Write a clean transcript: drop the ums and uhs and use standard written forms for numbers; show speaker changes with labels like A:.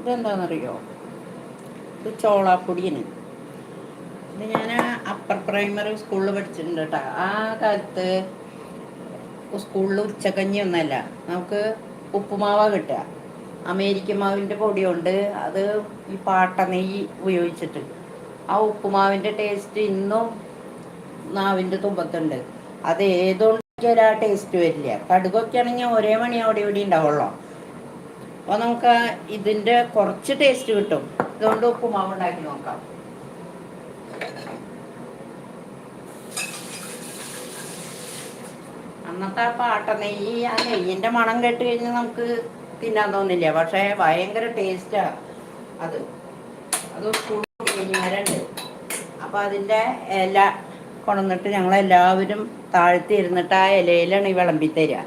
A: ഇതെന്താണെന്നറിയോ? ഇത് ചോളാപ്പൊടിയാണ്. ഇത് ഞാൻ അപ്പർ പ്രൈമറി സ്കൂളിൽ പഠിച്ചിട്ടുണ്ട് കേട്ടോ. ആ കാലത്ത് സ്കൂളിൽ ഉച്ചക്കഞ്ഞി ഒന്നല്ല, നമുക്ക് ഉപ്പുമാവാ കിട്ടുക. അമേരിക്കൻ മാവിൻ്റെ പൊടി കൊണ്ട് അത് ഈ പാട്ട നെയ്യ് ഉപയോഗിച്ചിട്ട് ആ ഉപ്പുമാവിൻ്റെ ടേസ്റ്റ് ഇന്നും നാവിൻ്റെ തുമ്പത്തുണ്ട്. അത് ഏതുകൊണ്ടൊക്കെയാലും ആ ടേസ്റ്റ് വരില്ല. കടുകൊക്കെ ആണെങ്കിൽ ഒരേ മണി അവിടെ ഇവിടെ ഉണ്ടാവുള്ളൂ. അപ്പോൾ നമുക്ക് ഇതിൻ്റെ കുറച്ച് ടേസ്റ്റ് കിട്ടും. ഇതുകൊണ്ട് ഉപ്പുമാവ് ഉണ്ടാക്കി നോക്കാം. അന്നത്തെ ആ പാട്ട നെയ്യ്, ആ നെയ്യിൻ്റെ മണം കേട്ട് കഴിഞ്ഞാൽ നമുക്ക് തിന്നാൻ തോന്നില്ല. പക്ഷേ ഭയങ്കര ടേസ്റ്റാണ് അത്. അത് കുഞ്ഞിമരണ്ട്. അപ്പോൾ അതിൻ്റെ ഇല കൊണ്ടുവന്നിട്ട് ഞങ്ങളെല്ലാവരും താഴ്ത്തി ഇരുന്നിട്ട് ആ ഇലയിലാണ് ഈ വിളമ്പി തരിക.